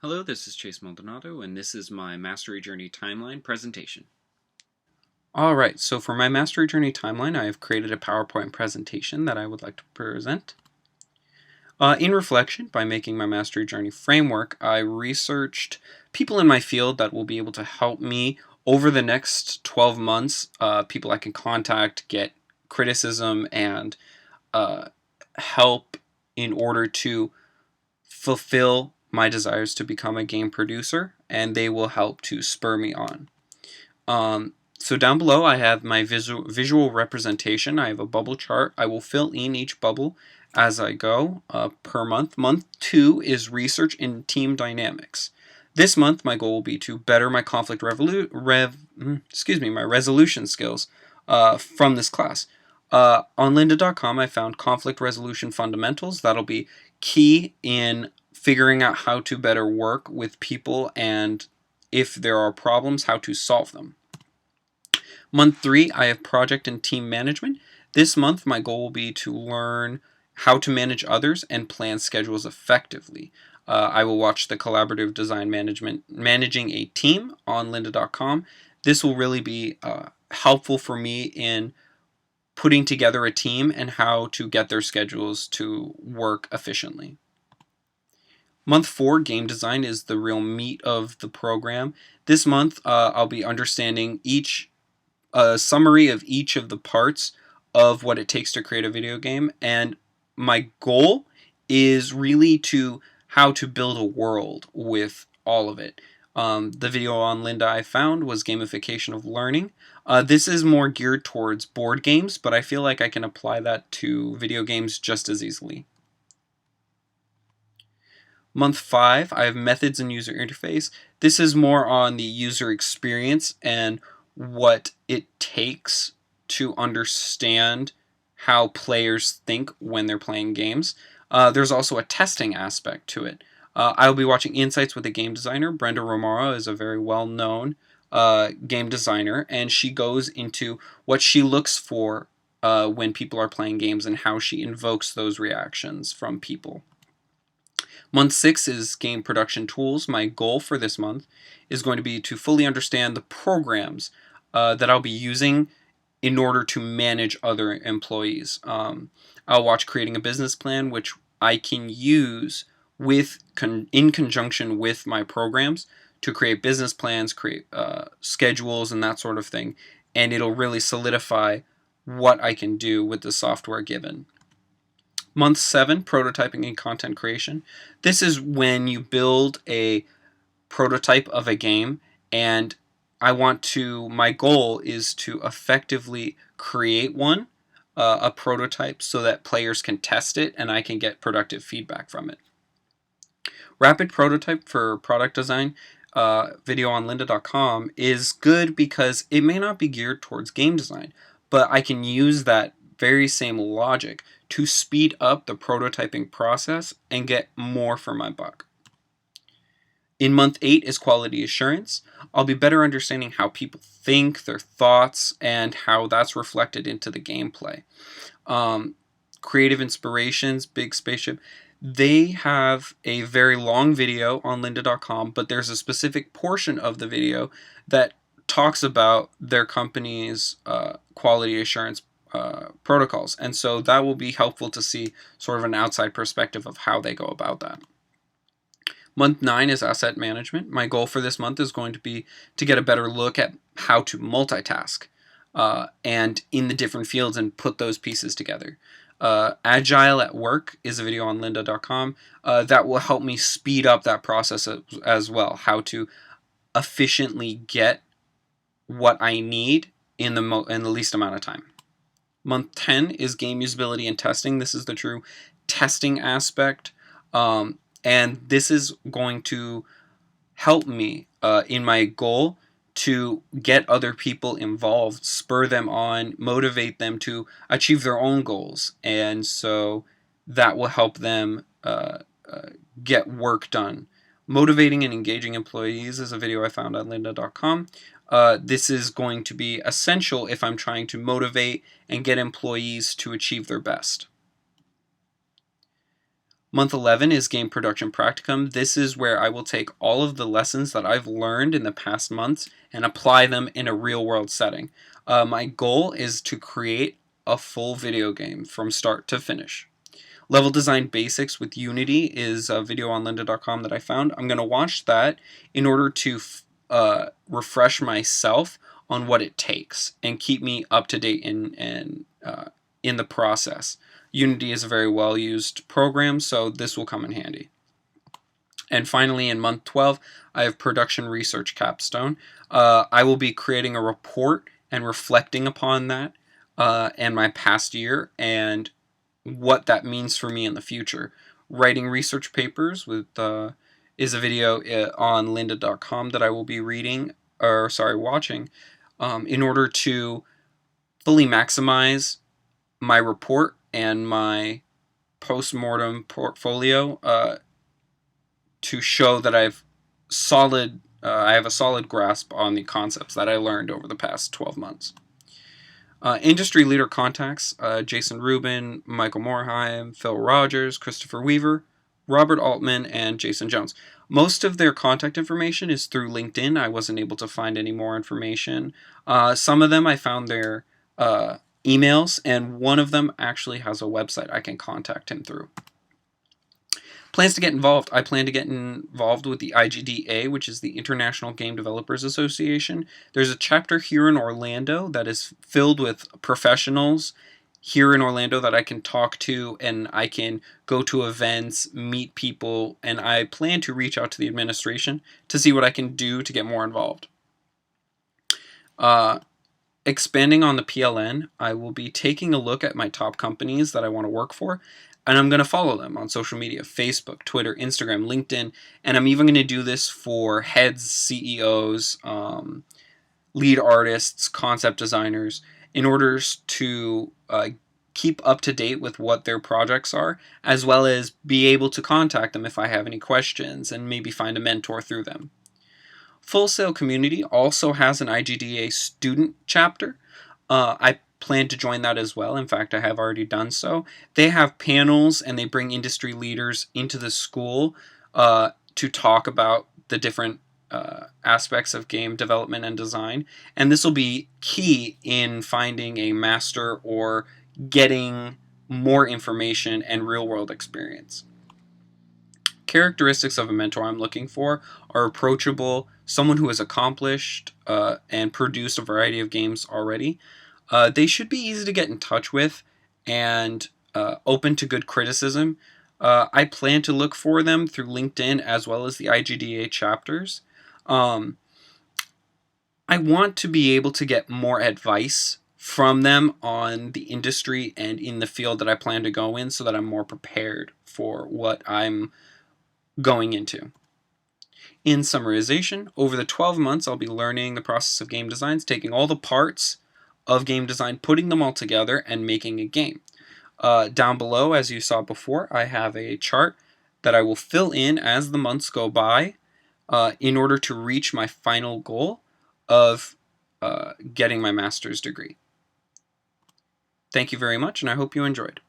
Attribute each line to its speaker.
Speaker 1: Hello, this is Chase Maldonado, and this is my Mastery Journey Timeline presentation. Alright, so for my Mastery Journey Timeline, I have created a PowerPoint presentation that I would like to present. In reflection, by making my Mastery Journey framework, I researched people in my field that will be able to help me over the next 12 months, people I can contact, get criticism, and help in order to fulfill my desires to become a game producer, and they will help to spur me on. So down below I have my visual representation. I have a bubble chart. I will fill in each bubble as I go per month. Month 2 is research in team dynamics. This month my goal will be to better my my resolution skills from this class. On lynda.com I found conflict resolution fundamentals. That'll be key in figuring out how to better work with people and if there are problems, how to solve them. Month 3, I have project and team management. This month, my goal will be to learn how to manage others and plan schedules effectively. I will watch the collaborative design managing a team on lynda.com. This will really be helpful for me in putting together a team and how to get their schedules to work efficiently. Month 4, game design, is the real meat of the program. This month, I'll be understanding a summary of each of the parts of what it takes to create a video game, and my goal is really how to build a world with all of it. The video on Lynda I found was gamification of learning. This is more geared towards board games, but I feel like I can apply that to video games just as easily. Month 5, I have methods and user interface. This is more on the user experience and what it takes to understand how players think when they're playing games. There's also a testing aspect to it. I'll be watching Insights with a Game Designer. Brenda Romero is a very well-known game designer, and she goes into what she looks for when people are playing games and how she invokes those reactions from people. Month 6 is game production tools. My goal for this month is going to be to fully understand the programs that I'll be using in order to manage other employees. I'll watch Creating a Business Plan, which I can use in conjunction with my programs to create business plans, create schedules, and that sort of thing. And it'll really solidify what I can do with the software given. Month 7, prototyping and content creation. This is when you build a prototype of a game, and my goal is to effectively create a prototype so that players can test it and I can get productive feedback from it. Rapid prototype for product design video on lynda.com is good because it may not be geared towards game design, but I can use that very same logic to speed up the prototyping process and get more for my buck. In month 8 is quality assurance. I'll be better understanding how people think, their thoughts, and how that's reflected into the gameplay. Creative Inspirations, Big Spaceship, they have a very long video on lynda.com, but there's a specific portion of the video that talks about their company's quality assurance protocols, and so that will be helpful to see sort of an outside perspective of how they go about that. Month 9 is asset management. My goal for this month is going to be to get a better look at how to multitask and in the different fields and put those pieces together. Agile at Work is a video on lynda.com that will help me speed up that process as well, how to efficiently get what I need in the least amount of time. Month 10 is game usability and testing. This is the true testing aspect. And this is going to help me in my goal to get other people involved, spur them on, motivate them to achieve their own goals. And so that will help them get work done. Motivating and engaging employees is a video I found on lynda.com. This is going to be essential if I'm trying to motivate and get employees to achieve their best. Month 11 is Game Production Practicum. This is where I will take all of the lessons that I've learned in the past months and apply them in a real-world setting. My goal is to create a full video game from start to finish. Level Design Basics with Unity is a video on lynda.com that I found. I'm going to watch that in order to refresh myself on what it takes and keep me up to date in the process. Unity is a very well used program, so this will come in handy. And finally, in month 12, I have Production Research Capstone. I will be creating a report and reflecting upon that and my past year and what that means for me in the future. Writing research papers with is a video on lynda.com that I will be watching in order to fully maximize my report and my post-mortem portfolio to show that I have a solid grasp on the concepts that I learned over the past 12 months. Industry leader contacts, Jason Rubin, Michael Morheim, Phil Rogers, Christopher Weaver, Robert Altman, and Jason Jones. Most of their contact information is through LinkedIn. I wasn't able to find any more information. Some of them I found their emails, and one of them actually has a website I can contact him through. Plans to get involved. I plan to get involved with the IGDA, which is the International Game Developers Association. There's a chapter here in Orlando that is filled with professionals here in Orlando that I can talk to, and I can go to events, meet people, and I plan to reach out to the administration to see what I can do to get more involved. Expanding on the PLN, I will be taking a look at my top companies that I want to work for, and I'm going to follow them on social media, Facebook, Twitter, Instagram, LinkedIn, and I'm even going to do this for heads, CEOs, lead artists, concept designers, in order to keep up to date with what their projects are, as well as be able to contact them if I have any questions and maybe find a mentor through them. Full Sail Community also has an IGDA student chapter. I plan to join that as well. In fact, I have already done so. They have panels and they bring industry leaders into the school to talk about the different aspects of game development and design. And this will be key in finding a master or getting more information and real-world experience. Characteristics of a mentor I'm looking for are approachable, someone who has accomplished and produced a variety of games already. They should be easy to get in touch with and open to good criticism. I plan to look for them through LinkedIn as well as the IGDA chapters. I want to be able to get more advice from them on the industry and in the field that I plan to go in so that I'm more prepared for what I'm going into. In summarization, over the 12 months I'll be learning the process of game designs, taking all the parts of game design, putting them all together, and making a game. Down below, as you saw before, I have a chart that I will fill in as the months go by in order to reach my final goal of getting my master's degree. Thank you very much, and I hope you enjoyed.